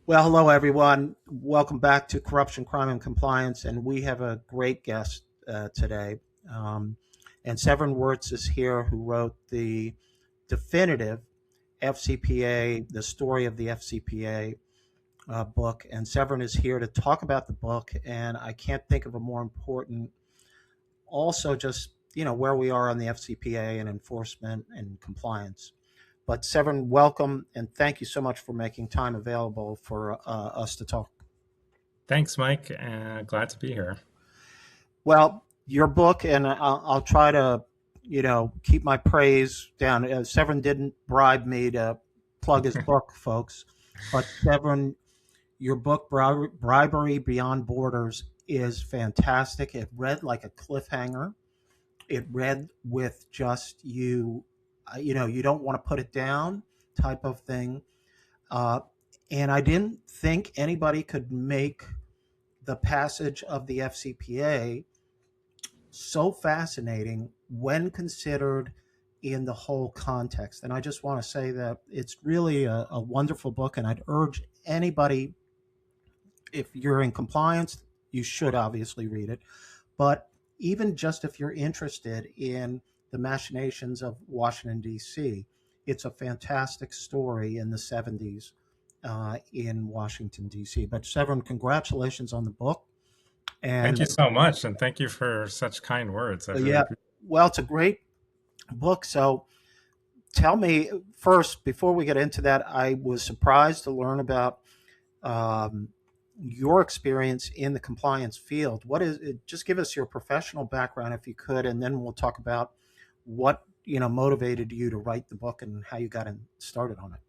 Well, hello, everyone. Welcome back to Corruption, Crime, and Compliance. And we have a great guest today. Um, and Severin Wirtz is here, who wrote the definitive FCPA, the story of the FCPA book. And Severin is here to talk about the book. And I can't think of a more important, also just, where we are on the FCPA and enforcement and compliance. But Severin, welcome and thank you so much for making time available for us to talk. Thanks, Mike. Glad to be here. Well, your book, and I'll try to, keep my praise down. Severin didn't bribe me to plug his book, folks. But Severin, your book, Bribery Beyond Borders, is fantastic. It read like a cliffhanger. It read with just you don't want to put it down type of thing. Uh, and I didn't think anybody could make the passage of the FCPA so fascinating when considered in the whole context. And I just want to say that it's really a wonderful book, and I'd urge anybody, if you're in compliance, you should obviously read it. But even just if you're interested in the machinations of Washington, D.C., it's a fantastic story in the 70s in Washington, D.C. But Severin, congratulations on the book. And thank you so much. And thank you for such kind words. Well, it's a great book. So tell me first, before we get into that, I was surprised to learn about your experience in the compliance field. What is it? Just give us your professional background if you could, and then we'll talk about what motivated you to write the book and how you got started on it.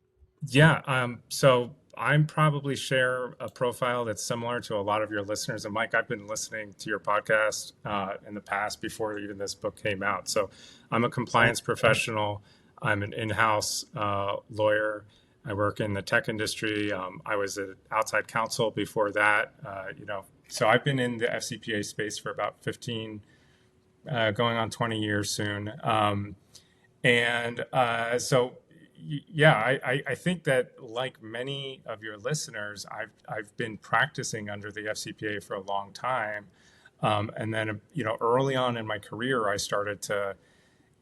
Yeah. So I'm probably share a profile that's similar to a lot of your listeners. And Mike, I've been listening to your podcast in the past before even this book came out. So I'm a compliance professional. I'm an in-house lawyer. I work in the tech industry. I was an outside counsel before that. So I've been in the FCPA space for about 15, going on 20 years soon. I think that like many of your listeners, I've been practicing under the FCPA for a long time, and then early on in my career, I started to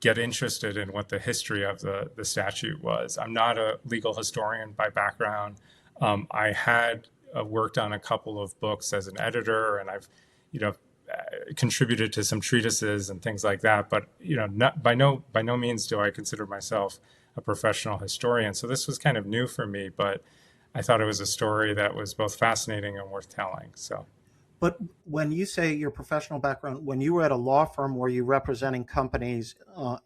get interested in what the history of the statute was. I'm not a legal historian by background. I had worked on a couple of books as an editor, and I've contributed to some treatises and things like that. But by no means do I consider myself a professional historian. So this was kind of new for me, but I thought it was a story that was both fascinating and worth telling. So. But when you say your professional background, when you were at a law firm, were you representing companies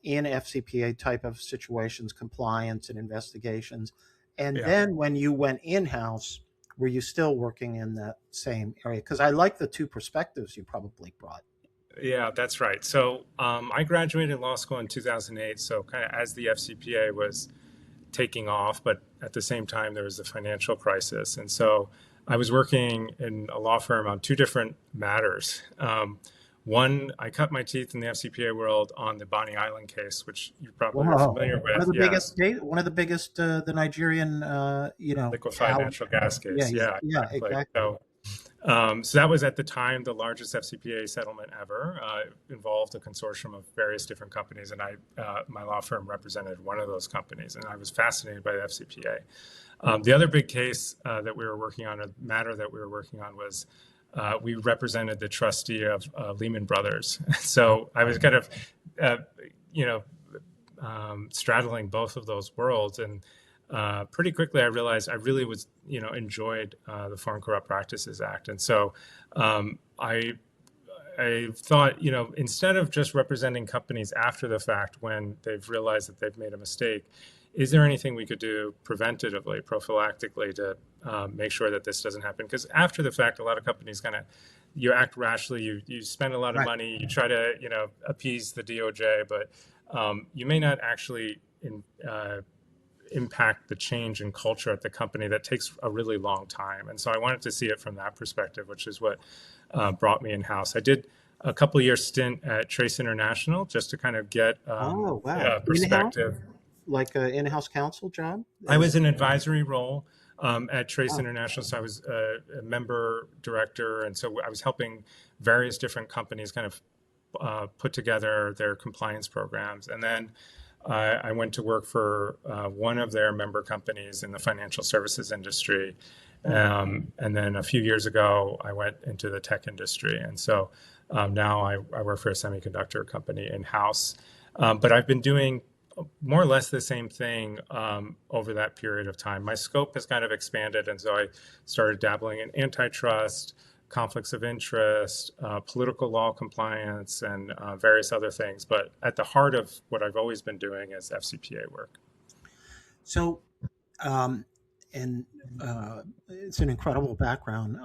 in FCPA type of situations, compliance and investigations? And then when you went in-house, were you still working in that same area? Because I like the two perspectives you probably brought. Yeah, that's right. So I graduated law school in 2008. So kind of as the FCPA was taking off, but at the same time, there was the financial crisis. And so I was working in a law firm on two different matters. One, I cut my teeth in the FCPA world on the Bonny Island case, which you probably are familiar with. One of the biggest, the Nigerian, liquefied natural gas case. Yeah, exactly. So that was at the time the largest FCPA settlement ever. Involved a consortium of various different companies, and my law firm represented one of those companies, and I was fascinated by the FCPA. The other big case that we were working on, a matter that we were working on, was we represented the trustee of Lehman Brothers. So I was kind of, straddling both of those worlds, and pretty quickly I realized I really was, enjoyed the Foreign Corrupt Practices Act. And so I thought, instead of just representing companies after the fact when they've realized that they've made a mistake, is there anything we could do preventatively, prophylactically, to make sure that this doesn't happen? Because after the fact, a lot of companies you act rashly, you spend a lot of money, you try to, appease the DOJ, but you may not actually impact the change in culture at the company. That takes a really long time. And so I wanted to see it from that perspective, which is what brought me in-house. I did a couple of years stint at Trace International just to kind of get perspective. Like an in-house counsel job? I was an advisory role. at Trace Oh, International. So I was a member director, and so I was helping various different companies kind of put together their compliance programs. And then I went to work for one of their member companies in the financial services industry. And then a few years ago, I went into the tech industry. And so now I work for a semiconductor company in-house. But I've been doing more or less the same thing over that period of time. My scope has kind of expanded. And so I started dabbling in antitrust, conflicts of interest, political law compliance, and various other things. But at the heart of what I've always been doing is FCPA work. so um, and it's an incredible background.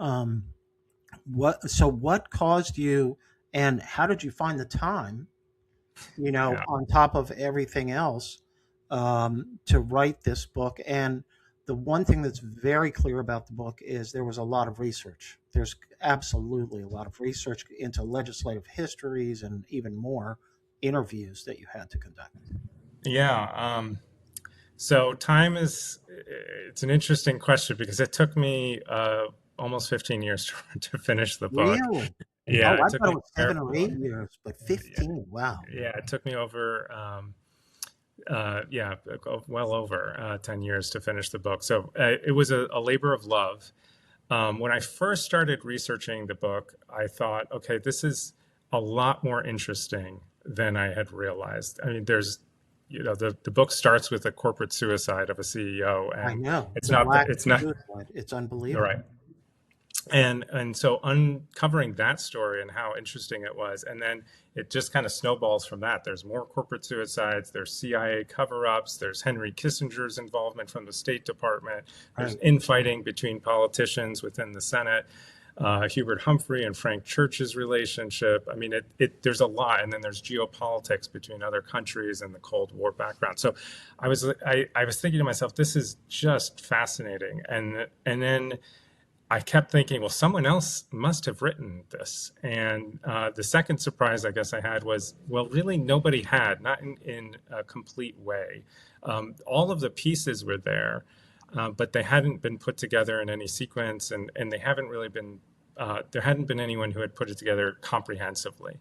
What caused you, and how did you find the time, Yeah. on top of everything else, to write this book? And the one thing that's very clear about the book is there was a lot of research. There's absolutely a lot of research into legislative histories and even more interviews that you had to conduct. Yeah. So time is, it's an interesting question because it took me almost 15 years to finish the book. Really? Yeah, Oh, it I took thought me it was a 7 or 8 years, but yeah, 15. Wow. yeah, it took me over yeah, well over 10 years to finish the book. So it was a labor of love. When I first started researching the book, I thought, okay, this is a lot more interesting than I had realized. I mean, the book starts with a corporate suicide of a CEO, I and know. it's The not, black it's not, suicide. It's all unbelievable. right. And so uncovering that story and how interesting it was, and then it just kind of snowballs from that. There's more corporate suicides, there's CIA cover-ups, there's Henry Kissinger's involvement from the State Department, there's Right. infighting between politicians within the Senate, Hubert Humphrey and Frank Church's relationship. I mean, there's a lot, and then there's geopolitics between other countries and the Cold War background. So I was thinking to myself, this is just fascinating, and then I kept thinking, well, someone else must have written this. And the second surprise I guess I had was, well, really nobody had, not in a complete way. All of the pieces were there, but they hadn't been put together in any sequence, and they haven't really been, there hadn't been anyone who had put it together comprehensively.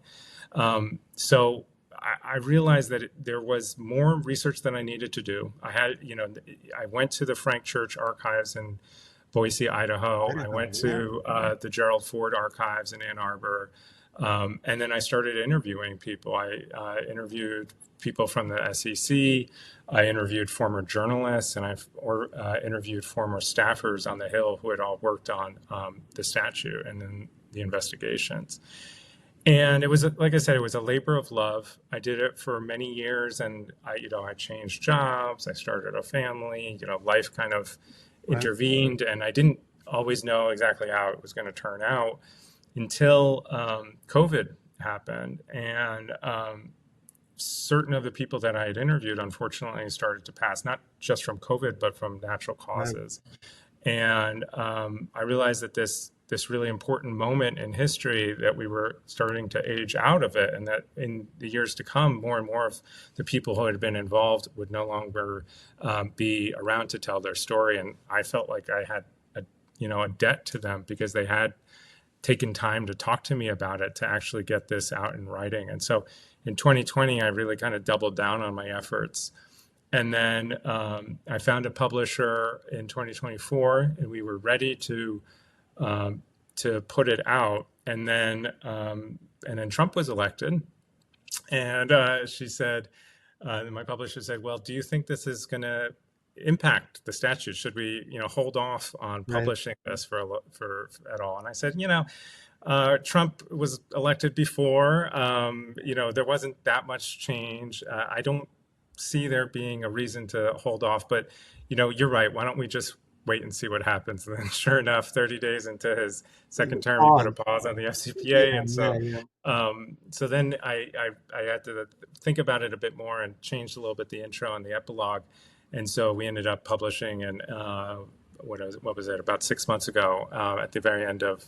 So I realized that there was more research than I needed to do. I went to the Frank Church archives in Boise, Idaho. I Idaho. went Yeah. to the Gerald Ford Archives in Ann Arbor. And then I started interviewing people. I interviewed people from the SEC. I interviewed former journalists, and I've interviewed former staffers on the Hill who had all worked on the statute and then the investigations. And it was, like I said, it was a labor of love. I did it for many years, and I changed jobs. I started a family. Life kind of Right. intervened, and I didn't always know exactly how it was going to turn out until COVID happened, and certain of the people that I had interviewed, unfortunately, started to pass, not just from COVID, but from natural Right. causes. And I realized that this really important moment in history, that we were starting to age out of it, and that in the years to come, more and more of the people who had been involved would no longer be around to tell their story. And I felt like I had a debt to them because they had taken time to talk to me about it, to actually get this out in writing. And so in 2020, I really kind of doubled down on my efforts. And then I found a publisher in 2024, and we were ready to put it out. And then Trump was elected, and my publisher said, "Well, do you think this is going to impact the statute? Should we, hold off on Right. publishing this for at all?" And I said, Trump was elected before. There wasn't that much change. I don't see there being a reason to hold off. But, you're right. Why don't we just wait and see what happens? And then, sure enough, 30 days into his second term, he put a Pause. pause on the Yeah. FCPA. And Yeah. so, Yeah. so then I had to think about it a bit more and changed a little bit the intro and the epilogue. And so we ended up publishing in what was it, about 6 months ago, at the very end of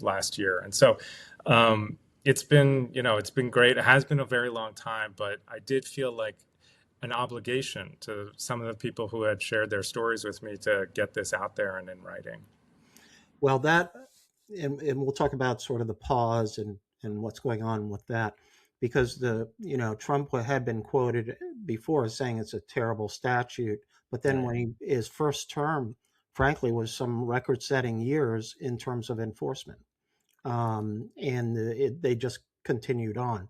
last year. And so it's been great. It has been a very long time, but I did feel like an obligation to some of the people who had shared their stories with me to get this out there and in writing. Well, that, and we'll talk about sort of the pause and what's going on with that, because Trump had been quoted before as saying it's a terrible statute, but then Right. when his first term, frankly, was some record-setting years in terms of enforcement, and they just continued on.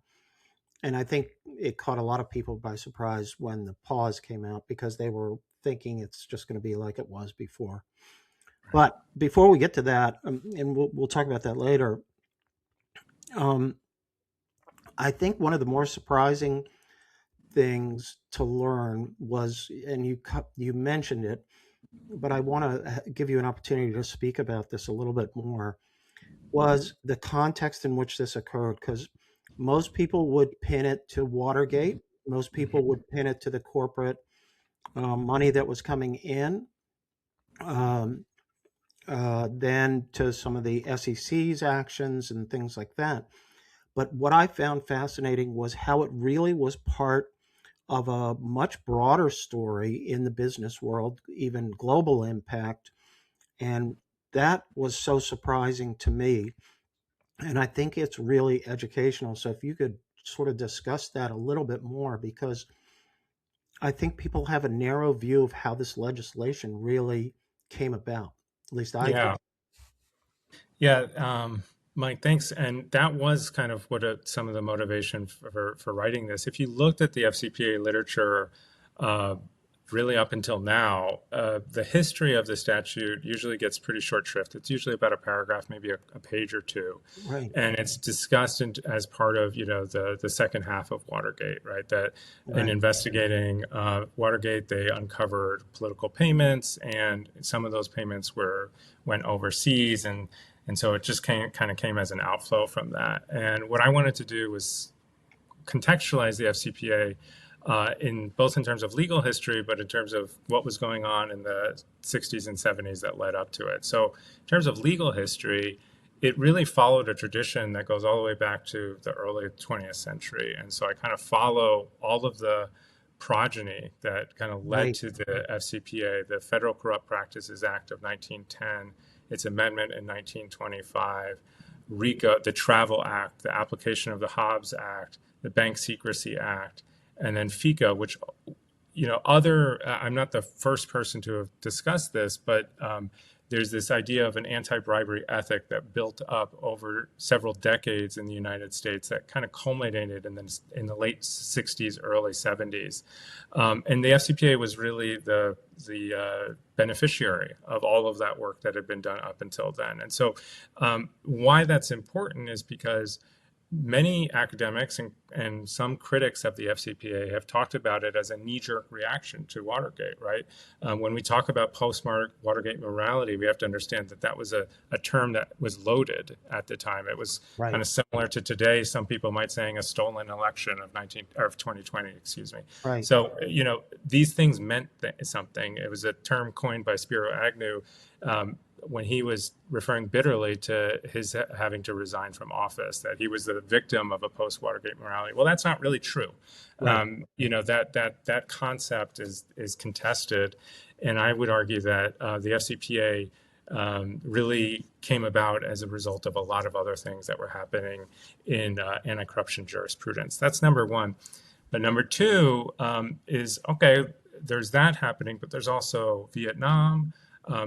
And I think it caught a lot of people by surprise when the pause came out because they were thinking it's just going to be like it was before. Right. But before we get to that, and we'll talk about that later, um, I think one of the more surprising things to learn was, and you mentioned it, but I want to give you an opportunity to speak about this a little bit more, was the context in which this occurred. Because most people would pin it to Watergate. Most people Mhm. would pin it to the corporate money that was coming in. Um, then to some of the SEC's actions and things like that. But what I found fascinating was how it really was part of a much broader story in the business world, even global impact. And that was so surprising to me. And I think it's really educational. So if you could sort of discuss that a little bit more, because I think people have a narrow view of how this legislation really came about. At least I do. Yeah. Yeah, Mike, thanks. And that was kind of what some of the motivation for writing this. If you looked at the FCPA literature, uh, really up until now, the history of the statute usually gets pretty short shrift. It's usually about a paragraph, maybe a page or two, Right, and it's discussed as part of the second half of Watergate, right? That in right, investigating Watergate, they uncovered political payments, and some of those payments went overseas, and so it just kind of came as an outflow from that. And what I wanted to do was contextualize the FCPA in both in terms of legal history, but in terms of what was going on in the 60s and 70s that led up to it. So, in terms of legal history, it really followed a tradition that goes all the way back to the early 20th century. And so I kind of follow all of the progeny that kind of led right, to the FCPA, the Federal Corrupt Practices Act of 1910, its amendment in 1925, RICO, the Travel Act, the application of the Hobbs Act, the Bank Secrecy Act, and then FICA, which, I'm not the first person to have discussed this, but there's this idea of an anti-bribery ethic that built up over several decades in the United States that kind of culminated in the late 60s, early 70s. And the FCPA was really the beneficiary of all of that work that had been done up until then. And so why that's important is because many academics and some critics of the FCPA have talked about it as a knee-jerk reaction to Watergate, right? When we talk about post-Watergate morality, we have to understand that that was a term that was loaded at the time. It was kind right, of similar to today. Some people might saying a stolen election of 2020, excuse me. right, So, these things meant something. It was a term coined by Spiro Agnew. When he was referring bitterly to his having to resign from office, that he was the victim of a post-Watergate morality. Well, that's not really true. right. That concept is contested, and I would argue that the FCPA really came about as a result of a lot of other things that were happening in anti-corruption jurisprudence. That's number one. But number two is okay. There's that happening, but there's also Vietnam.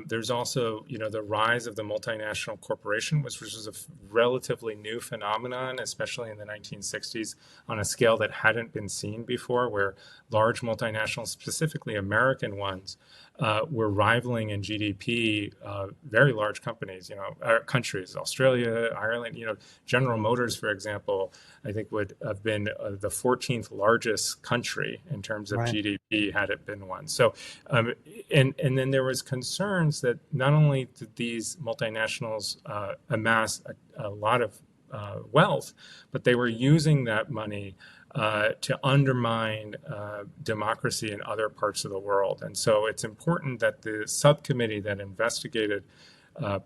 There's also, the rise of the multinational corporation, which was a relatively new phenomenon, especially in the 1960s, on a scale that hadn't been seen before, where large multinationals, specifically American ones, were rivaling in GDP very large companies, countries, Australia, Ireland. General Motors, for example, I think would have been the 14th largest country in terms of Right. GDP had it been one. So, and then there was concerns that not only did these multinationals amass a lot of wealth, but they were using that money to undermine democracy in other parts of the world. And so it's important that the subcommittee that investigated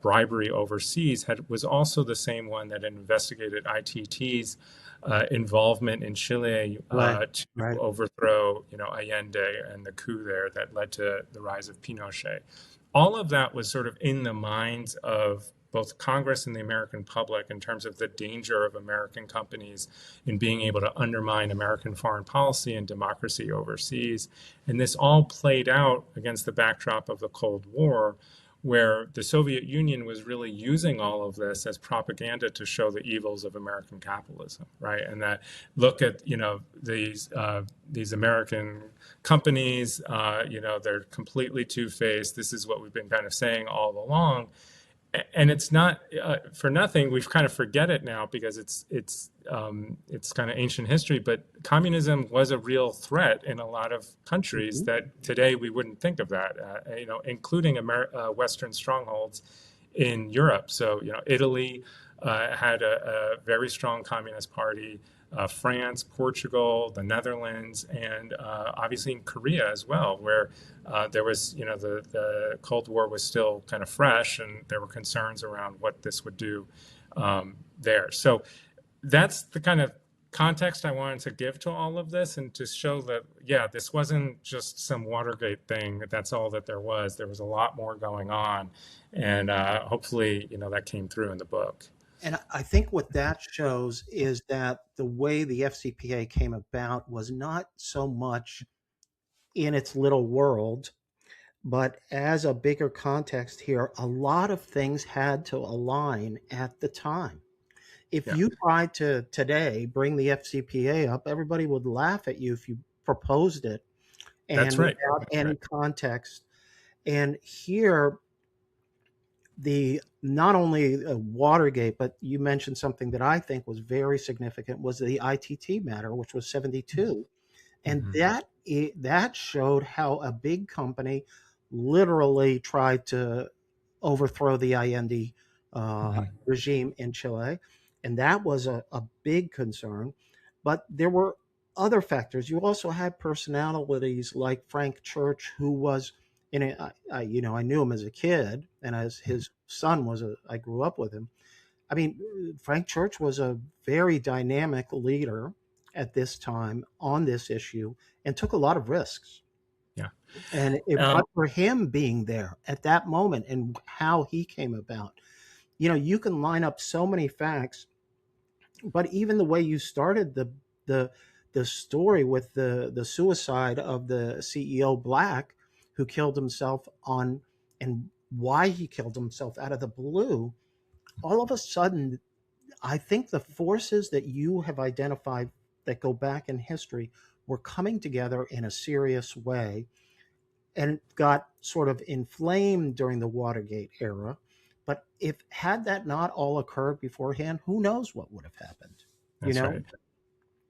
bribery overseas was also the same one that investigated ITT's involvement in Chile Right. to Right. overthrow, Allende and the coup there that led to the rise of Pinochet. All of that was sort of in the minds of both Congress and the American public in terms of the danger of American companies in being able to undermine American foreign policy and democracy overseas. And this all played out against the backdrop of the Cold War, where the Soviet Union was really using all of this as propaganda to show the evils of American capitalism, right? And that look at these American companies, they're completely two-faced. This is what we've been kind of saying all along, and it's not for nothing. We've kind of forget it now because it's kind of ancient history. But communism was a real threat in a lot of countries Mhm. that today we wouldn't think of that. Including Western strongholds in Europe. So Italy had a very strong communist party. France, Portugal, the Netherlands, and obviously in Korea as well, where there was, the Cold War was still kind of fresh, and there were concerns around what this would do there. So that's the kind of context I wanted to give to all of this, and to show that, yeah, this wasn't just some Watergate thing. That's all that there was. There was a lot more going on, and hopefully, that came through in the book. And I think what that shows is that the way the FCPA came about was not so much in its little world, but as a bigger context here, a lot of things had to align at the time. If Yeah, you tried to today bring the FCPA up, everybody would laugh at you if you proposed it and that's right. without That's any right. context. And here, the not only Watergate, but you mentioned something that I think was very significant was the ITT matter, which was 72. And Hmm. that showed how a big company literally tried to overthrow the Allende Hmm. regime in Chile, and that was a big concern. But there were other factors. You also had personalities like Frank Church, who was in a, I knew him as a kid, and as his son I grew up with him. I mean, Frank Church was a very dynamic leader at this time on this issue and took a lot of risks. Yeah. And if Um, but for him being there at that moment and how he came about, you can line up so many facts, but even the way you started the the story with the suicide of the CEO Black, who killed himself on and why he killed himself out of the blue, all of a sudden I think the forces that you have identified that go back in history were coming together in a serious way and got sort of inflamed during the Watergate era. But if had that not all occurred beforehand, who knows what would have happened? You that's know, right.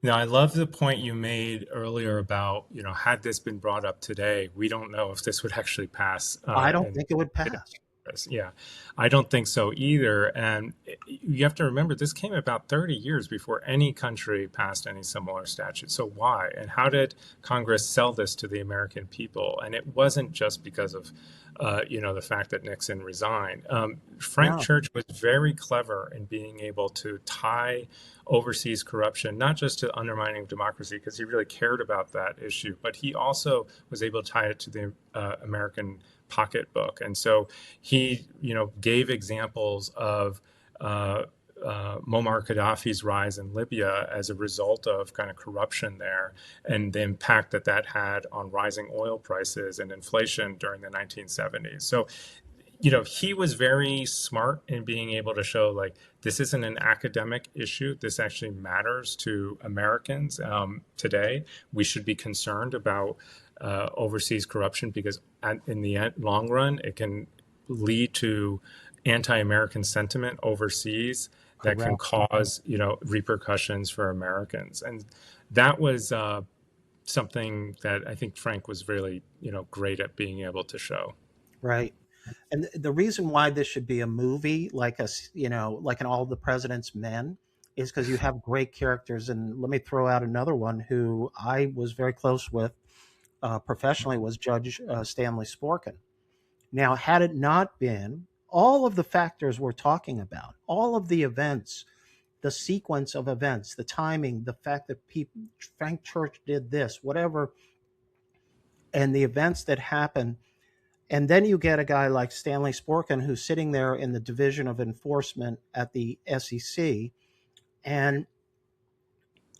Now, I love the point you made earlier about, had this been brought up today, we don't know if this would actually pass. I don't think it would In pass. Yeah, I don't think so either. And you have to remember, this came about 30 years before any country passed any similar statute. So why? And how did Congress sell this to the American people? And it wasn't just because of, the fact that Nixon resigned. Frank No, Church was very clever in being able to tie overseas corruption, not just to undermining democracy, because he really cared about that issue, but he also was able to tie it to the American pocketbook. And so he, gave examples of Muammar Gaddafi's rise in Libya as a result of kind of corruption there, and the impact that that had on rising oil prices and inflation during the 1970s. So, he was very smart in being able to show, like, this isn't an academic issue. This actually matters to Americans today. We should be concerned about overseas corruption because in the long run, it can lead to anti-American sentiment overseas that can correct. cause, repercussions for Americans. And that was something that I think Frank was really, great at being able to show. Right. And the reason why this should be a movie, like like an All the President's Men, is because you have great characters. And let me throw out another one who I was very close with professionally was Judge Stanley Sporkin. Now, had it not been all of the factors we're talking about, all of the events, the sequence of events, the timing, the fact that people, Frank Church did this, whatever, and the events that happen. And then you get a guy like Stanley Sporkin, who's sitting there in the Division of Enforcement at the SEC. And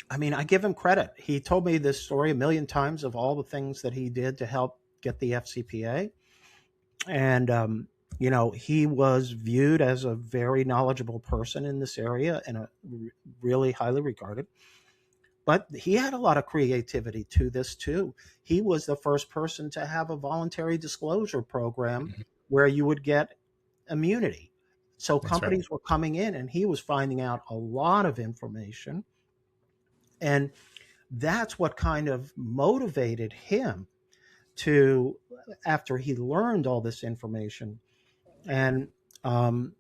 I mean, I give him credit. He told me this story a million times of all the things that he did to help get the FCPA. And, he was viewed as a very knowledgeable person in this area and really highly regarded. But he had a lot of creativity to this too. He was the first person to have a voluntary disclosure program Mhm. where you would get immunity. So That's right. companies were coming in and he was finding out a lot of information. And that's what kind of motivated him to, after he learned all this information. And um,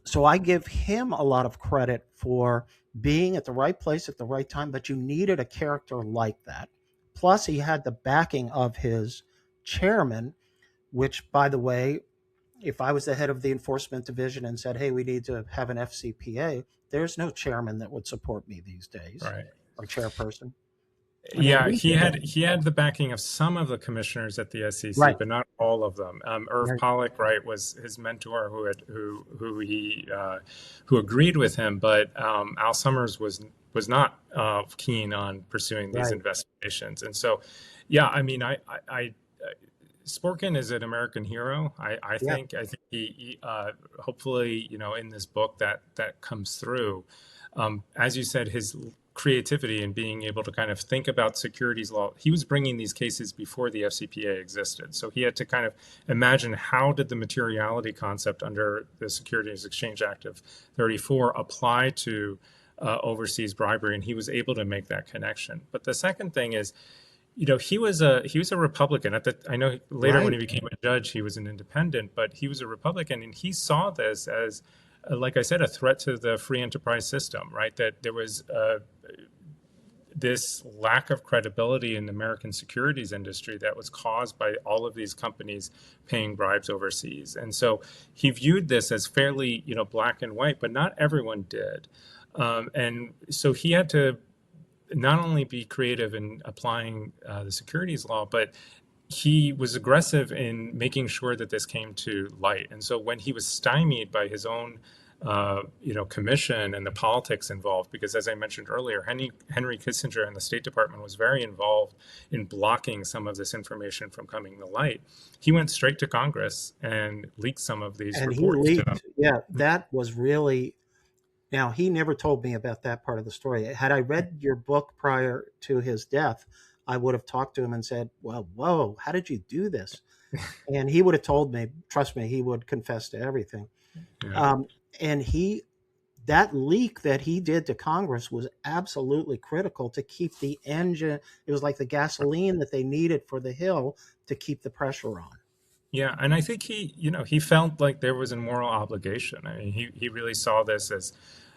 so I give him a lot of credit for being at the right place at the right time, but you needed a character like that. Plus, he had the backing of his chairman, which, by the way, if I was the head of the enforcement division and said, hey, we need to have an FCPA, there's no chairman that would support me these days, Right. or chairperson. And then Yeah, he he did it. had the backing of some of the commissioners at the SEC, Right. but not all of them. Irv Right. Pollock, right, was his mentor who agreed with him, but Al Summers was not keen on pursuing these Right. investigations, and so yeah, I mean, I Sporkin is an American hero. Yeah. I think he hopefully, in this book that comes through. As you said, his creativity and being able to kind of think about securities law. He was bringing these cases before the FCPA existed, so he had to kind of imagine how did the materiality concept under the Securities Exchange Act of '34 apply to overseas bribery, and he was able to make that connection. But the second thing is, he was a Republican. I know later when Right. he became a judge, he was an independent, but he was a Republican, and he saw this as, like I said, a threat to the free enterprise system. Right, that there was this lack of credibility in the American securities industry that was caused by all of these companies paying bribes overseas, and so he viewed this as fairly, black and white, but not everyone did, and so he had to not only be creative in applying the securities law, but he was aggressive in making sure that this came to light. And so when he was stymied by his own, commission and the politics involved, because as I mentioned earlier, Henry Kissinger and the State Department was very involved in blocking some of this information from coming to light. He went straight to Congress and leaked some of these And he reports to them. leaked. Yeah. That was really. Now, he never told me about that part of the story. Had I read your book prior to his death, I would have talked to him and said, well, whoa, how did you do this? And he would have told me, trust me, he would confess to everything. Yeah. Um, and that leak that he did to Congress was absolutely critical to keep the engine. It was like the gasoline that they needed for the Hill to keep the pressure on. Yeah, and I think he felt like there was a moral obligation. I mean, he really saw this as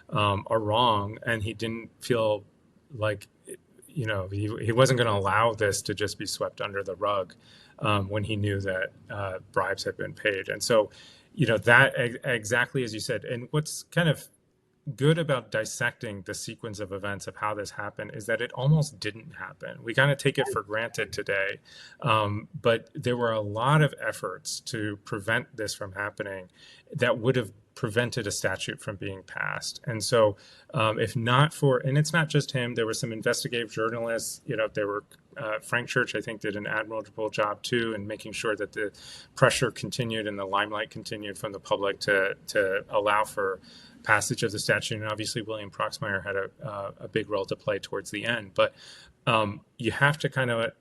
a wrong, and he didn't feel like, he wasn't going to allow this to just be swept under the rug when he knew that bribes had been paid. And so, that exactly as you said. And what's kind of good about dissecting the sequence of events of how this happened is that it almost didn't happen. We kind of take it for granted today, but there were a lot of efforts to prevent this from happening that would have prevented a statute from being passed. And so, if not for, and it's not just him, there were some investigative journalists, there were Frank Church, I think, did an admirable job too in making sure that the pressure continued and the limelight continued from the public to allow for passage of the statute. And obviously, William Proxmire had a big role to play towards the end. But you have to kind of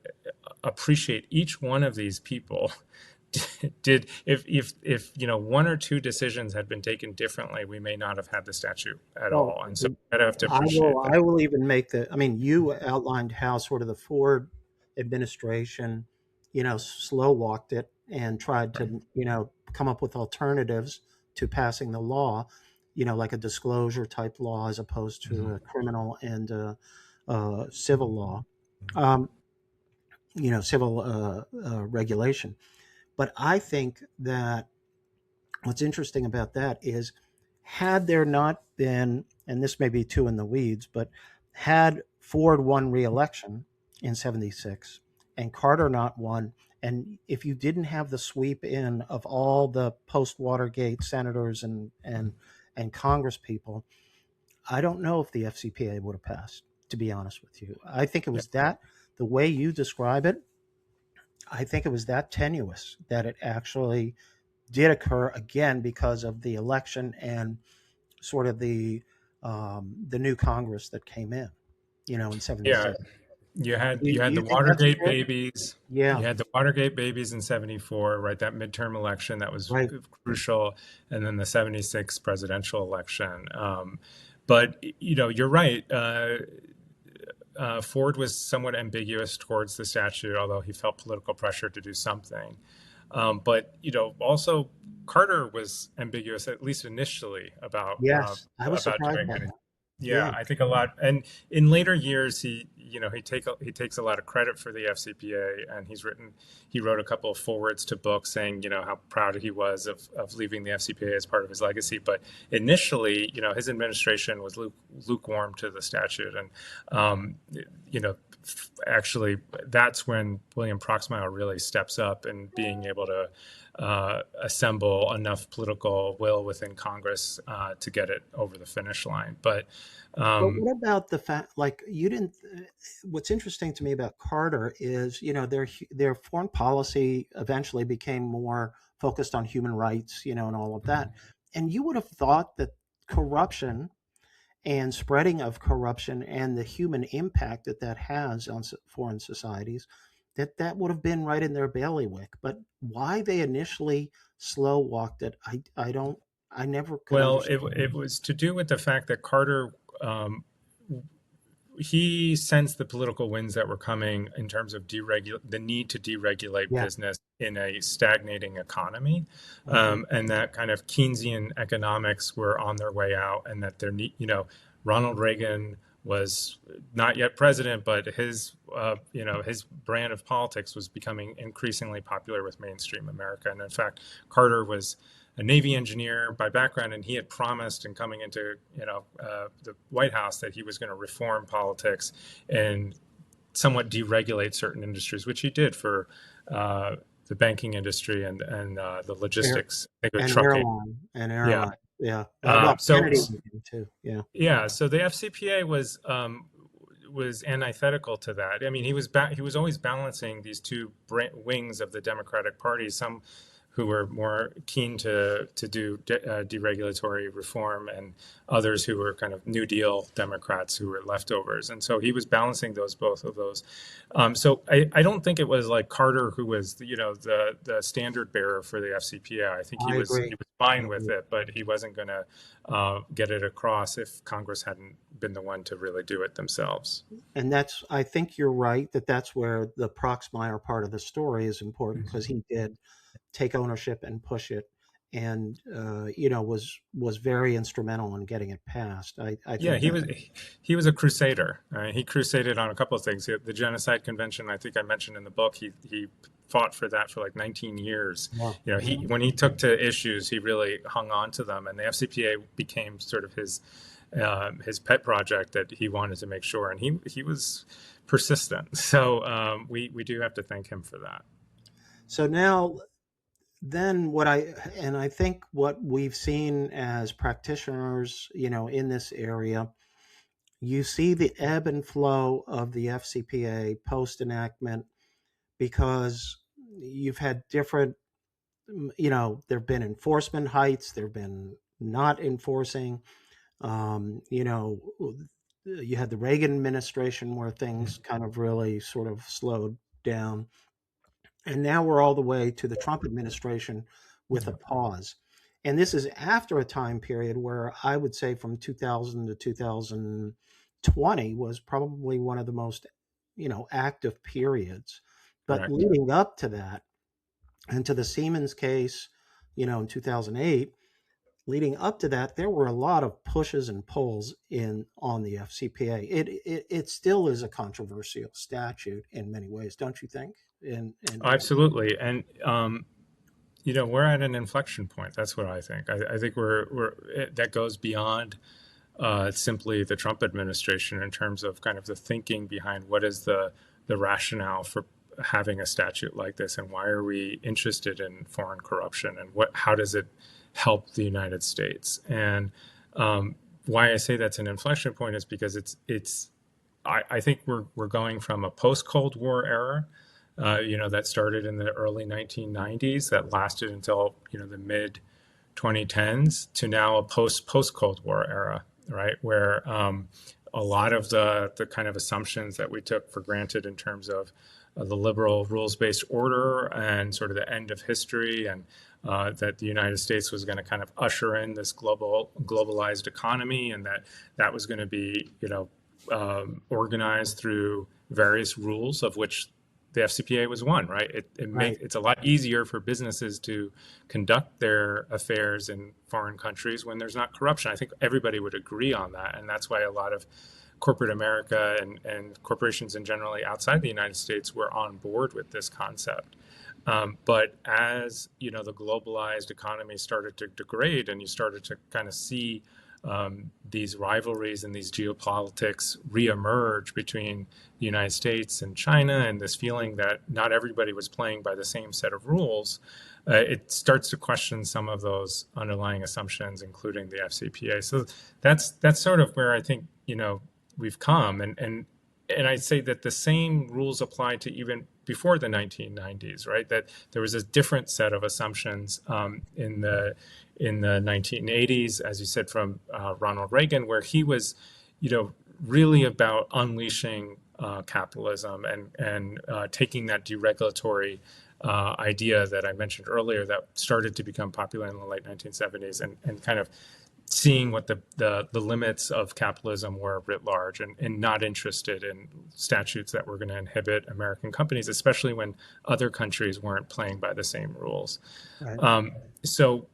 appreciate each one of these people. Did if one or two decisions had been taken differently, we may not have had the statute at Well, all. And so I'd have to appreciate that. I will even make I mean, you outlined how sort of the Ford administration, slow walked it and tried Right. to, come up with alternatives to passing the law, like a disclosure type law as opposed to Mhm. a criminal and civil law, um, civil regulation. But I think that what's interesting about that is, had there not been, and this may be too in the weeds, but had Ford won re-election in 76 and Carter not won, and if you didn't have the sweep in of all the post Watergate senators and Congress people, I don't know if the FCPA would have passed, to be honest with you. I think it Yeah. was that, the way you describe it, I think it was that tenuous that it actually did occur again because of the election and sort of the new Congress that came in, in Yeah. '76. You Do had you the think that's Watergate true? babies. Yeah, You had the Watergate babies in 74, right? That midterm election that was right. crucial, and then the 76 presidential election. But you're right. Ford was somewhat ambiguous towards the statute, although he felt political pressure to do something. But also Carter was ambiguous, at least initially, Yes, I was about surprised doing by it. that. Yeah, Yeah, I think a lot. And in later years, he takes a lot of credit for the FCPA, and he wrote a couple of forwards to books saying how proud he was of leaving the FCPA as part of his legacy. But initially, his administration was lukewarm to the statute, and you know actually that's when William Proxmire really steps up in being able to assemble enough political will within Congress to get it over the finish line. But but um, what about the fact, like, you didn't? What's interesting to me about Carter is, their foreign policy eventually became more focused on human rights, and all of that, and you would have thought that corruption and spreading of corruption and the human impact that that has on foreign societies, that would have been right in their bailiwick. But why they initially slow walked it, I don't, I never could well, understand. it was to do with the fact that Carter he sensed the political winds that were coming in terms of the need to deregulate Yeah. business in a stagnating economy, Hmm. and that kind of Keynesian economics were on their way out, and that Ronald Reagan was not yet president, but his brand of politics was becoming increasingly popular with mainstream America, and in fact, Carter was a Navy engineer by background, and he had promised in coming into the White House that he was going to reform politics and somewhat deregulate certain industries, which he did for the banking industry and the Air, logistics. I think it was and trucking. airline and Yeah. airline. Yeah. Well, So Kennedy did too. Yeah. yeah, so the FCPA was antithetical to that. I mean, he was always balancing these two wings of the Democratic Party. Some who were more keen to do deregulatory reform, and others who were kind of New Deal Democrats who were leftovers. And so he was balancing both of those. So I don't think it was like Carter who was the standard bearer for the FCPA. I think I he agree. was I fine with agree. it, but he wasn't going to get it across if Congress hadn't been the one to really do it themselves. And I think you're right that that's where the Proxmire part of the story is important, because he did take ownership and push it, and was very instrumental in getting it passed. I Yeah, think that. he was a crusader. He crusaded on a couple of things. The Genocide Convention, I think I mentioned in the book, he fought for that for like 19 years. Yeah, He when he took to issues, he really hung on to them, and the FCPA became sort of his pet project that he wanted to make sure, and he was persistent. So we do have to thank him for that. so now, then, I think what we've seen as practitioners, in this area, you see the ebb and flow of the FCPA post enactment, because you've had different, there have been enforcement heights, there have been not enforcing. You had the Reagan administration where things kind of really sort of slowed down. And now we're all the way to the Trump administration with a pause. And this is after a time period where I would say from 2000 to 2020 was probably one of the most, active periods. But Correct. leading up to that, and to the Siemens case, in 2008, leading up to that, there were a lot of pushes and pulls in on the FCPA. It still is a controversial statute in many ways, don't you think? And Absolutely, and we're at an inflection point. That's what I think. I think that goes beyond simply the Trump administration in terms of kind of the thinking behind what is the rationale for having a statute like this, and why are we interested in foreign corruption, and how does it help the United States? And why I say that's an inflection point is because I think we're going from a post Cold War era, that started in the early 1990s, that lasted until the mid 2010s, to now a post Cold War era, right? Where a lot of the kind of assumptions that we took for granted in terms of the liberal rules based order and sort of the end of history, and that the United States was going to kind of usher in this globalized economy, and that was going to be organized through various rules, of which the FCPA was one, right? Right. It's a lot easier for businesses to conduct their affairs in foreign countries when there's not corruption. I think everybody would agree on that, and that's why a lot of corporate America and corporations in generally outside the United States were on board with this concept. But as the globalized economy started to degrade, and you started to kind of see these rivalries and these geopolitics reemerge between the United States and China, and this feeling that not everybody was playing by the same set of rules, it starts to question some of those underlying assumptions, including the FCPA. So that's sort of where I think we've come, and I'd say that the same rules apply to even before the 1990s, right? That there was a different set of assumptions in the 1980s, as you said, from Ronald Reagan, where he was, really about unleashing capitalism and taking that deregulatory idea that I mentioned earlier that started to become popular in the late 1970s, and kind of seeing what the limits of capitalism were writ large, and not interested in statutes that were going to inhibit American companies, especially when other countries weren't playing by the same rules. Right. So,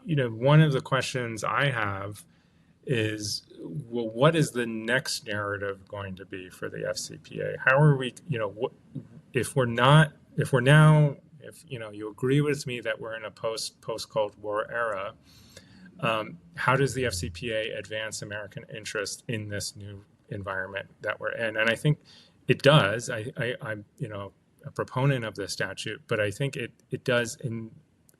one of the questions I have is, well, what is the next narrative going to be for the FCPA? How are we, if we're not, if we're now, if you agree with me that we're in a post Cold War era, how does the FCPA advance American interest in this new environment that we're in? And I think it does. I'm a proponent of the statute, but I think it does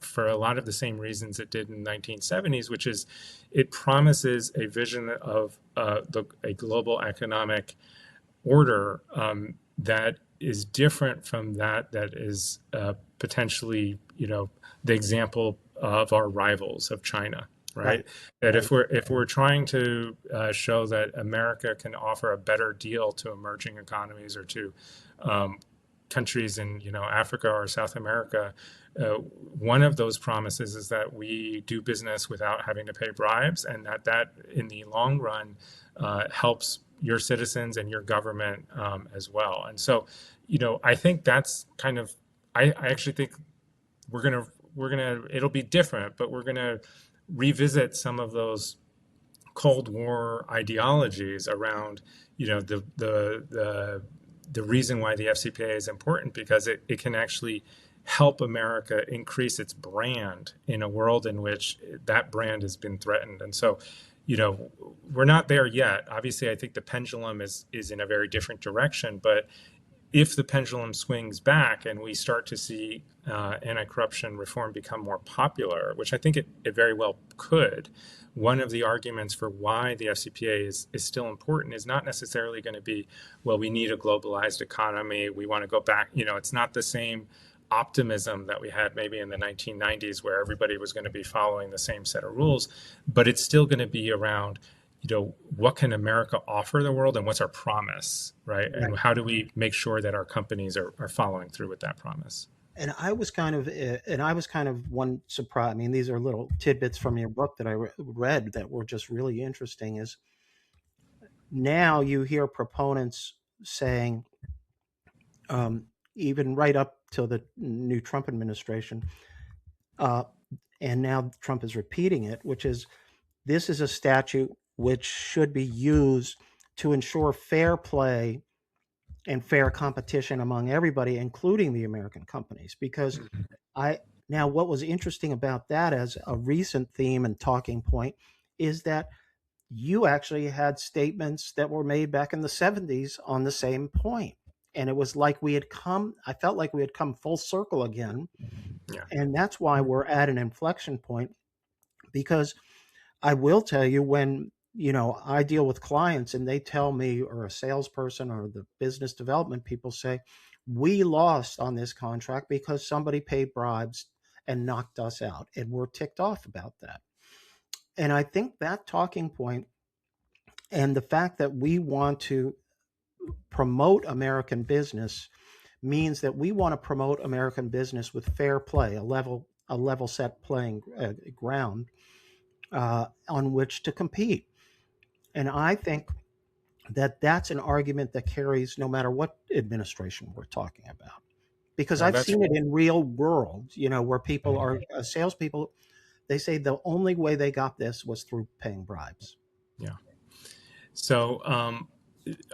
for a lot of the same reasons it did in the 1970s, which is it promises a vision of a global economic order that is different from that is potentially the example of our rivals of China. Right. That Right. if we're trying to show that America can offer a better deal to emerging economies, or to countries in Africa or South America, one of those promises is that we do business without having to pay bribes, and that in the long run helps your citizens and your government as well. And so, I think that's kind of, I actually think we're gonna it'll be different, but we're gonna revisit some of those Cold War ideologies around, the reason why the FCPA is important, because it can actually help America increase its brand in a world in which that brand has been threatened. And so, we're not there yet. Obviously, I think the pendulum is in a very different direction, but if the pendulum swings back and we start to see anti-corruption reform become more popular, which I think it very well could, one of the arguments for why the FCPA is still important is not necessarily going to be, well, we need a globalized economy, we want to go back. It's not the same optimism that we had maybe in the 1990s, where everybody was going to be following the same set of rules, but it's still going to be around, what can America offer the world, and what's our promise, right? Right. And how do we make sure that our companies are following through with that promise? And I was kind of one surprise. I mean, these are little tidbits from your book that I read that were just really interesting. Is now you hear proponents saying, um, even right up to the new Trump administration, uh, and now Trump is repeating it, which is this is a statute which should be used to ensure fair play and fair competition among everybody, including the American companies. Because I Now, what was interesting about that as a recent theme and talking point is that you actually had statements that were made back in the 70s on the same point. And it was like I felt like we had come full circle again. Yeah. And that's why we're at an inflection point, because I will tell you, when I deal with clients and they tell me, or a salesperson or the business development people say, we lost on this contract because somebody paid bribes and knocked us out, and we're ticked off about that. And I think that talking point and the fact that we want to promote American business means that we want to promote American business with fair play, a level set playing ground on which to compete. And I think that that's an argument that carries no matter what administration we're talking about, because No, I've that's seen it in real world, where people are salespeople. They say the only way they got this was through paying bribes. yeah. So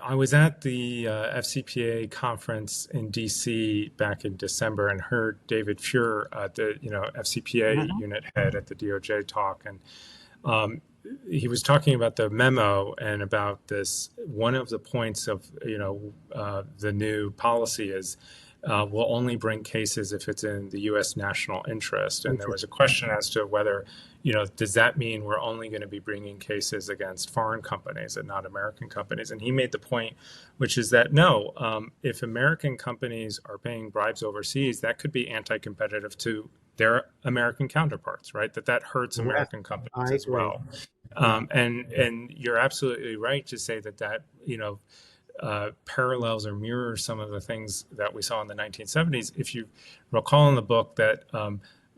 I was at the FCPA conference in DC back in December and heard David Fuhr, the FCPA Mhm. unit head at the DOJ talk, and um, he was talking about the memo and about this. One of the points of the new policy is we'll only bring cases if it's in the U.S. national interest. And there was a Interesting. question as to whether, does that mean we're only going to be bringing cases against foreign companies and not American companies? And he made the point, which is that no, if American companies are paying bribes overseas, that could be anti-competitive to their American counterparts, right? That hurts Correct. American companies I as agree. well. Yeah. And you're absolutely right to say that parallels or mirrors some of the things that we saw in the 1970s. If you recall in the book that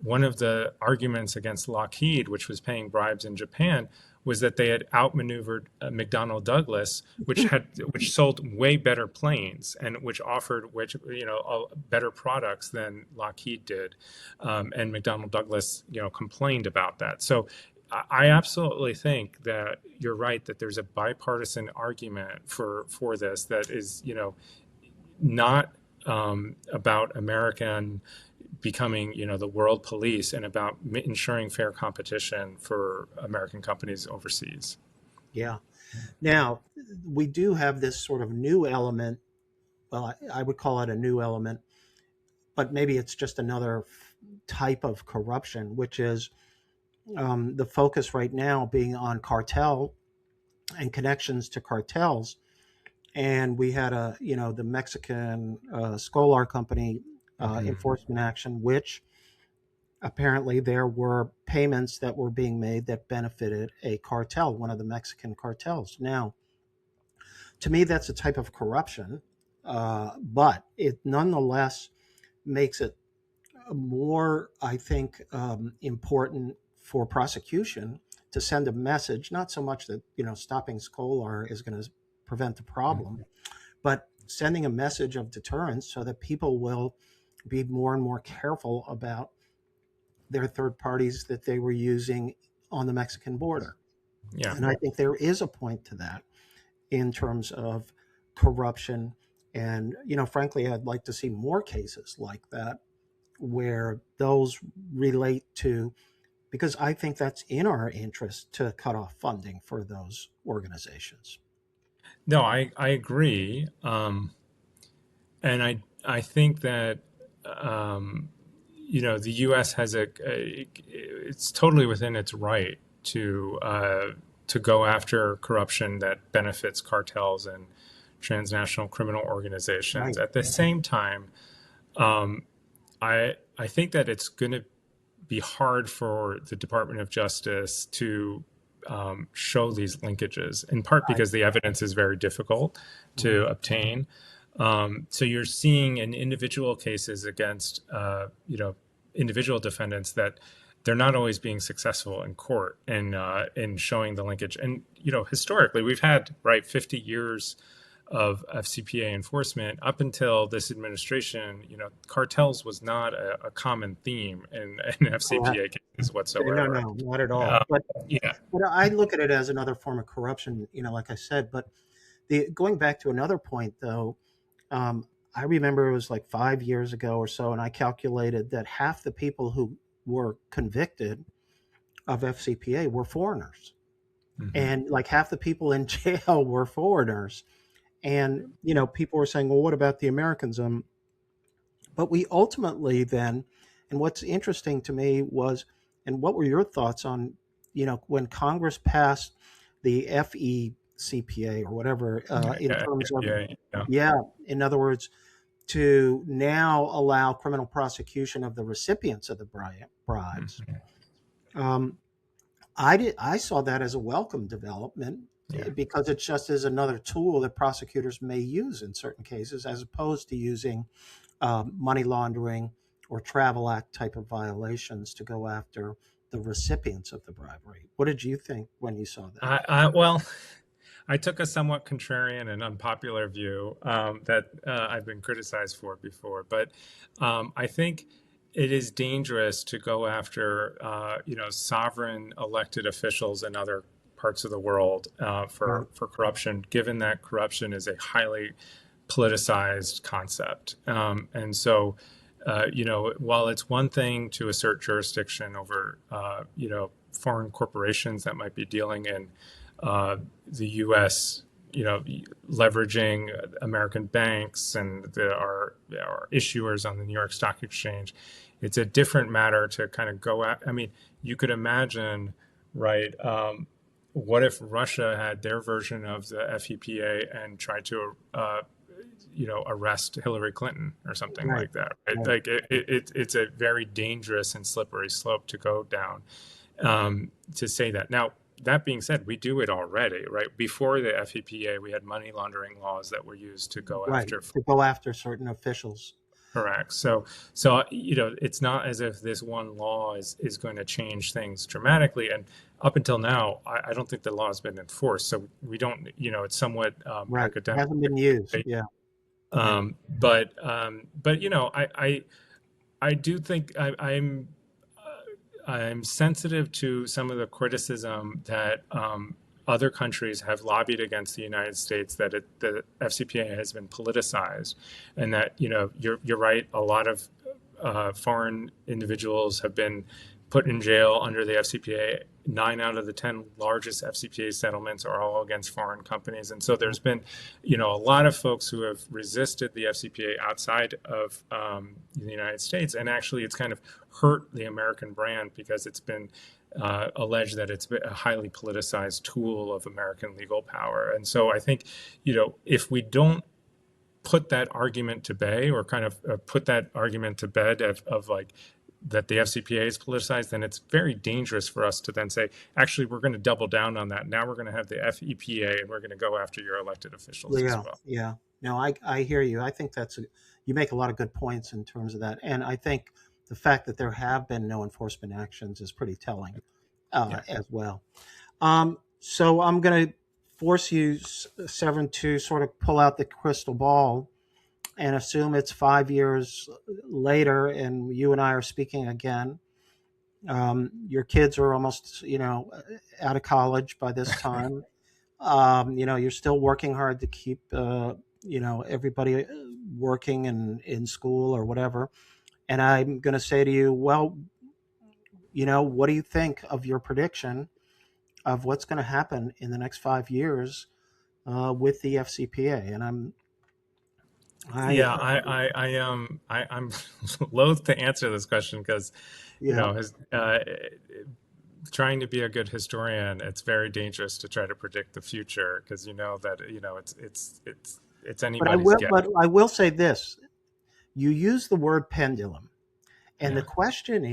one of the arguments against Lockheed, which was paying bribes in Japan, was that they had outmaneuvered McDonnell Douglas, which sold way better planes and which offered better products than Lockheed did, and McDonnell Douglas complained about that. So I absolutely think that you're right that there's a bipartisan argument for this that is not about American becoming the world police and about ensuring fair competition for American companies overseas. Yeah. Now, we do have this sort of new element. Well, I would call it a new element, but maybe it's just another type of corruption, which is the focus right now being on cartel and connections to cartels. And we had the Mexican Scholar company Mm-hmm. enforcement action, which apparently there were payments that were being made that benefited a cartel, one of the Mexican cartels. Now, to me, that's a type of corruption, but it nonetheless makes it more, I think, important for prosecution to send a message, not so much that, stopping Scholar is going to prevent the problem, but sending a message of deterrence so that people will be more and more careful about their third parties that they were using on the Mexican border. Yeah. And I think there is a point to that in terms of corruption. And, frankly, I'd like to see more cases like that where those relate to, because I think that's in our interest to cut off funding for those organizations. No, I agree. And I think that the U.S. has it's totally within its right to go after corruption that benefits cartels and transnational criminal organizations. Right. At the same time, um, I think that it's going to be hard for the Department of Justice to show these linkages, in part I, because the evidence is very difficult to mhm. obtain. So you're seeing in individual cases against individual defendants that they're not always being successful in court in showing the linkage. And historically, we've had 50 years of FCPA enforcement up until this administration. Cartels was not a common theme in Correct. FCPA cases No, whatsoever. no, not at all. Um, yeah, But I look at it as another form of corruption, like I said. But going back to another point, though, I remember it was like 5 years ago or so, and I calculated that half the people who were convicted of FCPA were foreigners, Hmm. and like half the people in jail were foreigners. And people were saying, "Well, what about the Americans?" But we ultimately then, and what's interesting to me was, and what were your thoughts on, when Congress passed the FECPA or whatever, in Yeah, terms of, yeah, yeah. yeah, in other words, to now allow criminal prosecution of the recipients of the bribes. Mhm. Um, I saw that as a welcome development, Yeah. because it just is another tool that prosecutors may use in certain cases, as opposed to using money laundering or travel act type of violations to go after the recipients of the bribery. What did you think when you saw that? Well, I took a somewhat contrarian and unpopular view that I've been criticized for before, but I think it is dangerous to go after, sovereign elected officials in other parts of the world Right. for corruption, given that corruption is a highly politicized concept. And so, while it's one thing to assert jurisdiction over, foreign corporations that might be dealing in the U.S., leveraging American banks and our issuers on the New York Stock Exchange, it's a different matter to kind of go at. I mean, you could imagine, right? What if Russia had their version of the FEPA and tried to arrest Hillary Clinton or something Right. like that. Right? Right. Like it's a very dangerous and slippery slope to go down to say that. Now, that being said, we do it already, right? Before the FEPA, we had money laundering laws that were used to go Right. after. To go after certain officials. Correct. It's not as if this one law is going to change things dramatically. And up until now, I don't think the law has been enforced. So we don't, it's somewhat Right. It academic. hasn't been used. Yeah. Yeah. But I do think I'm sensitive to some of the criticism that other countries have lobbied against the United States that the FCPA has been politicized, and that you're right. A lot of foreign individuals have been put in jail under the FCPA. 9 out of the 10 largest FCPA settlements are all against foreign companies, and so there's been, a lot of folks who have resisted the FCPA outside of the United States, and actually, it's kind of hurt the American brand because it's been alleged that it's a highly politicized tool of American legal power. And so I think, if we don't put that argument to bay or kind of put that argument to bed of like that the FCPA is politicized, then it's very dangerous for us to then say, actually, we're going to double down on that. Now we're going to have the FEPA and we're going to go after your elected officials as Yeah. well. Yeah. No, I hear you. I think you make a lot of good points in terms of that. And I think the fact that there have been no enforcement actions is pretty telling, Yeah. as well. So I'm going to force you, Severin, to sort of pull out the crystal ball and assume it's 5 years later and you and I are speaking again. Your kids are almost, out of college by this time. You're still working hard to keep, everybody working and in school or whatever. And I'm going to say to you, well, what do you think of your prediction of what's going to happen in the next 5 years with the FCPA? And I, Yeah, I'm loath to answer this question because, yeah, trying to be a good historian, it's very dangerous to try to predict the future because that it's anybody's guess. but I will say this: you use the word pendulum, and the Yeah. question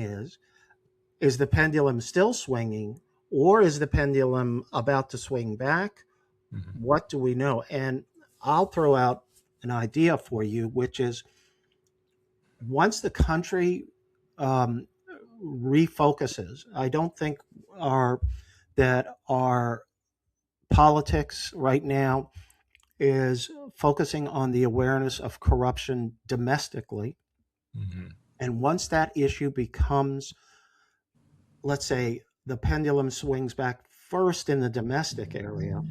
is the pendulum still swinging, or is the pendulum about to swing back? Hmm. What do we know? And I'll throw out an idea for you, which is, once the country um, refocuses, I don't think our that our politics right now is focusing on the awareness of corruption domestically. Hmm. And once that issue becomes, let's say, the pendulum swings back first in the domestic area,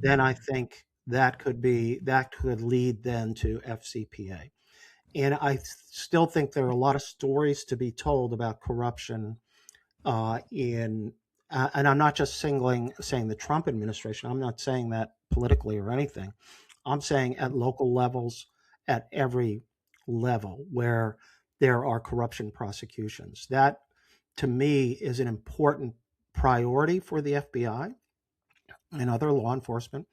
then I think that could lead then to FCPA. And I still think there are a lot of stories to be told about corruption in and I'm not just saying the Trump administration. I'm not saying that politically or anything. I'm saying at local levels, at every level where there are corruption prosecutions. That, to me, is an important priority for the FBI and other law enforcement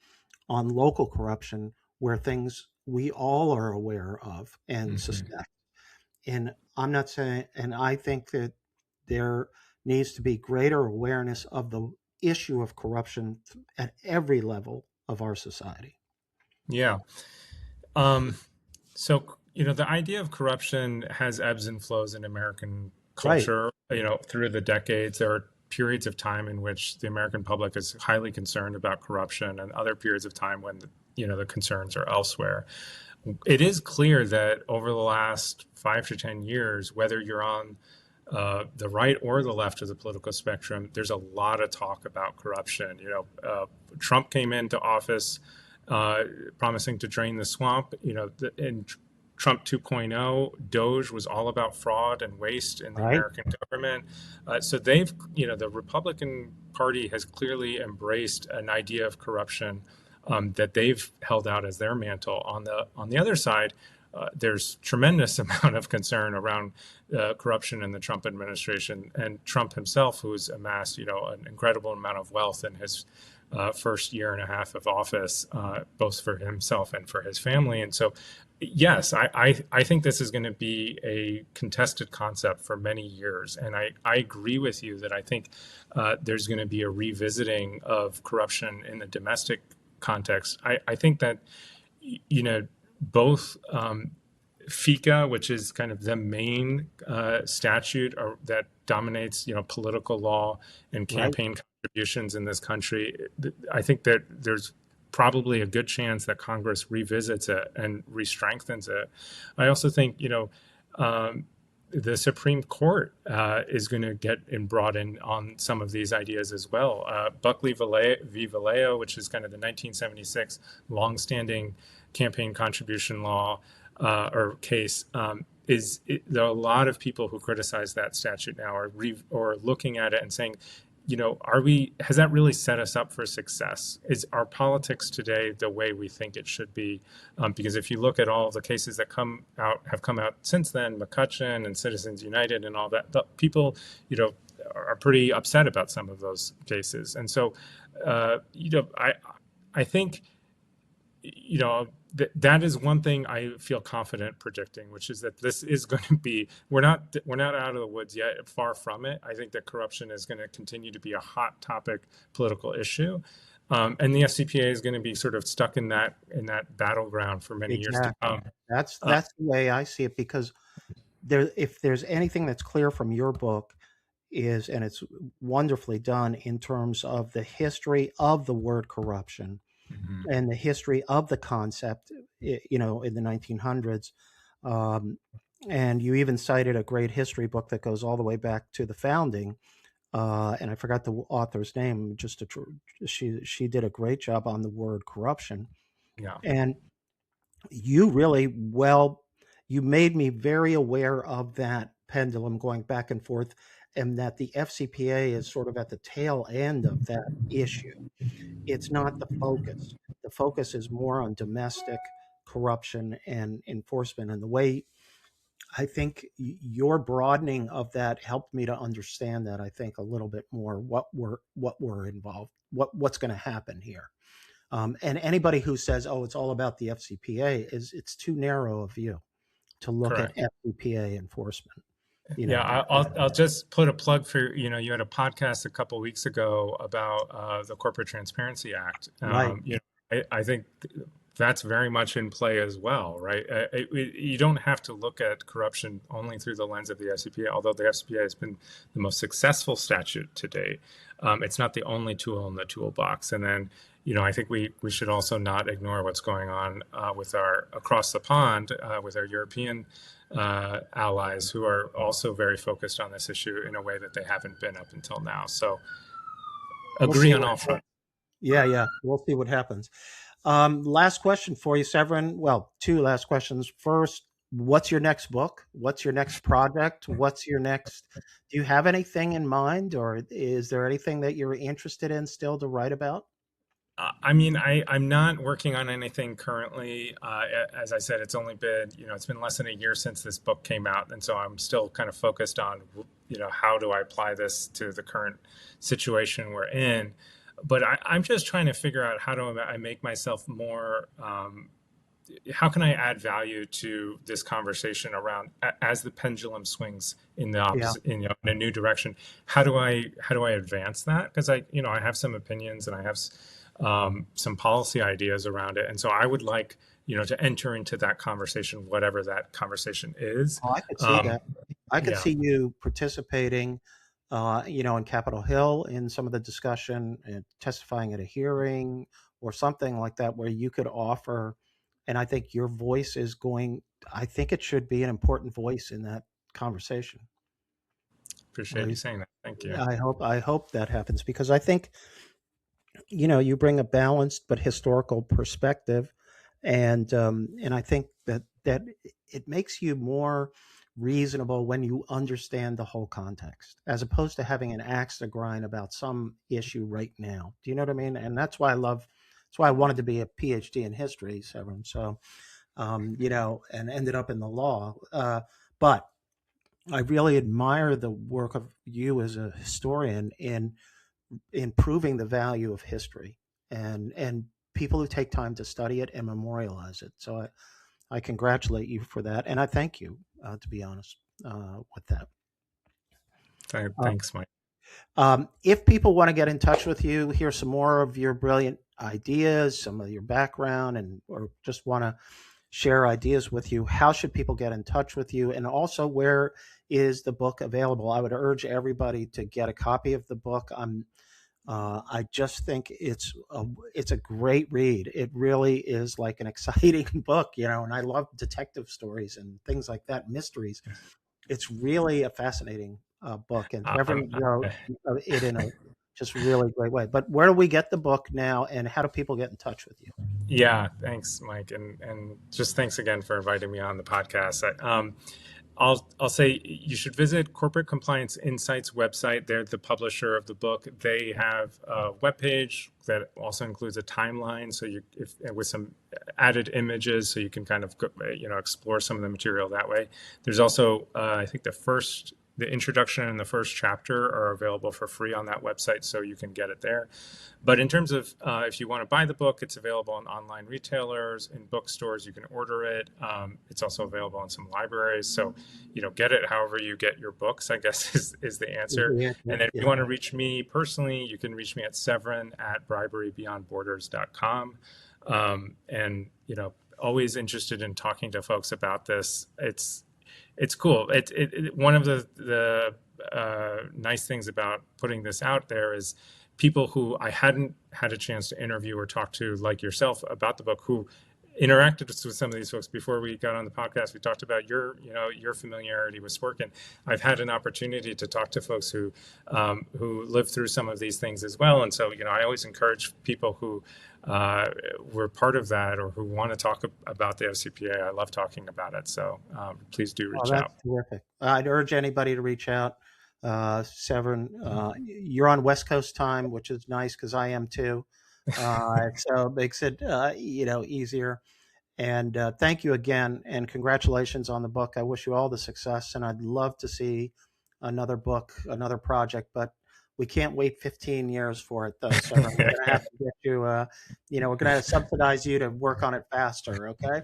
on local corruption, where things we all are aware of and Hmm. suspect. And I'm not saying, and I think that there needs to be greater awareness of the issue of corruption at every level of our society. Yeah. Um, so, the idea of corruption has ebbs and flows in American Right, culture. Through the decades, there are periods of time in which the American public is highly concerned about corruption, and other periods of time when the concerns are elsewhere. It is clear that over the last 5 to 10 years, whether you're on the right or the left of the political spectrum, there's a lot of talk about corruption. Trump came into office uh, promising to drain the swamp. In Trump 2.0, Doge was all about fraud and waste in the right, American government. So the Republican Party has clearly embraced an idea of corruption that they've held out as their mantle. On the other side, there's tremendous amount of concern around corruption in the Trump administration, and Trump himself, who's amassed an incredible amount of wealth in his first year and a half of office, both for himself and for his family. And so, yes, I think this is going to be a contested concept for many years. And I agree with you that I think there's going to be a revisiting of corruption in the domestic context. I think that, both FICA, which is kind of the main statute that dominates, political law and right. campaign contributions in this country. I think that there's probably a good chance that Congress revisits it and re-strengthens it. I also think, um, the Supreme Court is going to get brought in on some of these ideas as well. Buckley v. Vallejo, which is kind of the 1976 longstanding campaign contribution law or case, there are a lot of people who criticize that statute now, or looking at it and saying, has that really set us up for success? Is our politics today the way we think it should be? Because if you look at all the cases that have come out since then, McCutcheon and Citizens United and all that, the people, are pretty upset about some of those cases. And so, I think, that is one thing I feel confident predicting, which is that this is going to be, we're not out of the woods yet, far from it. I think that corruption is going to continue to be a hot topic political issue. And the FCPA is going to be sort of stuck in that battleground for many years to Exactly. come. That's Uh, that's the way I see it, because if there's anything that's clear from your book is, and it's wonderfully done in terms of the history of the word corruption mhm. and the history of the concept, in the 1900s. Um, and you even cited a great history book that goes all the way back to the founding. And I forgot the author's name. She did a great job on the word corruption. Yeah. And you really well, you made me very aware of that pendulum going back and forth, and that the FCPA is sort of at the tail end of that issue. It's not the focus. The focus is more on domestic corruption and enforcement. And the way I think your broadening of that helped me to understand that, I think, a little bit more, what we're involved, what's going to happen here. And anybody who says, "Oh, it's all about the FCPA," it's too narrow a view to look at Correct. FCPA enforcement. You Yeah, know, I'll just put a plug for, you had a podcast a couple weeks ago about the Corporate Transparency Act. right? I think that's very much in play as well, right? You don't have to look at corruption only through the lens of the FCPA, although the FCPA has been the most successful statute to date. It's not the only tool in the toolbox. And then, I think we should also not ignore what's going on with our across the pond with our European allies, who are also very focused on this issue in a way that they haven't been up until now. So We'll agree see on what. all fronts. Yeah, yeah. We'll see what happens. Last question for you, Severin. Well, two last questions. First, what's your next book? What's your next project? What's your next? Do you have anything in mind, or is there anything that you're interested in still to write about? I mean, I'm not working on anything currently. As I said, it's only been, it's been less than a year since this book came out. And so I'm still kind of focused on, how do I apply this to the current situation we're in? But I'm just trying to figure out how do I make myself more, how can I add value to this conversation around as the pendulum swings in the Yeah. opposite, in a new direction? How do I advance that? Because I have some opinions and I have some policy ideas around it, and so I would like to enter into that conversation, whatever that conversation is. Oh, I could see Um, that. I could yeah, see you participating, in Capitol Hill in some of the discussion and testifying at a hearing or something like that, where you could offer. And I think your voice is going. I think it should be an important voice in that conversation. At appreciate you least saying that. Thank you. I hope that happens because I think you bring a balanced but historical perspective, and I think that it makes you more reasonable when you understand the whole context, as opposed to having an axe to grind about some issue right now. Do you know what I mean? And that's why I love. That's why I wanted to be a PhD in history, Severin. So, and ended up in the law. But I really admire the work of you as a historian in improving the value of history and people who take time to study it and memorialize it. So I congratulate you for that, and I thank you, to be honest, with that. Uh, Thanks, Mike. if people want to get in touch with you, hear some more of your brilliant ideas, some of your background, and or just want to share ideas with you, how should people get in touch with you? And also, where is the book available? I would urge everybody to get a copy of the book. I just think it's a great read. It really is like an exciting book, and I love detective stories and things like that, mysteries. It's really a fascinating book, and I'm, Reverend wrote it in a just really great way. But where do we get the book now, and how do people get in touch with you? yeah, thanks, Mike, and just thanks again for inviting me on the podcast. I'll say you should visit Corporate Compliance Insights website. They're the publisher of the book. They have a webpage that also includes a timeline, so if with some added images, so you can kind of explore some of the material that way. There's also I think the introduction and the first chapter are available for free on that website, so you can get it there. But in terms of if you want to buy the book, it's available in online retailers, in bookstores. You can order it. It's also available in some libraries. So, get it however you get your books, I guess is the answer. Yeah, And then if yeah. you want to reach me personally, you can reach me at severin@briberybeyondborders.com. And, always interested in talking to folks about this. It's cool. One of the nice things about putting this out there is people who I hadn't had a chance to interview or talk to, like yourself, about the book, who interacted with some of these folks before we got on the podcast. We talked about your familiarity with Sporkin. I've had an opportunity to talk to folks who lived through some of these things as well, and so I always encourage people who were part of that or who want to talk about the FCPA. I love talking about it, so please do Oh, reach that's out. terrific. I'd urge anybody to reach out. Severin, you're on West Coast time, which is nice because I am too. So it makes it easier. And thank you again, and congratulations on the book. I wish you all the success, and I'd love to see another book, another project, but we can't wait 15 years for it, though. So we're going to have to get you, we're going to subsidize you to work on it faster, okay?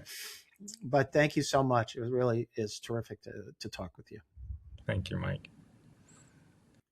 But thank you so much. It really is terrific to talk with you. Thank you, Mike.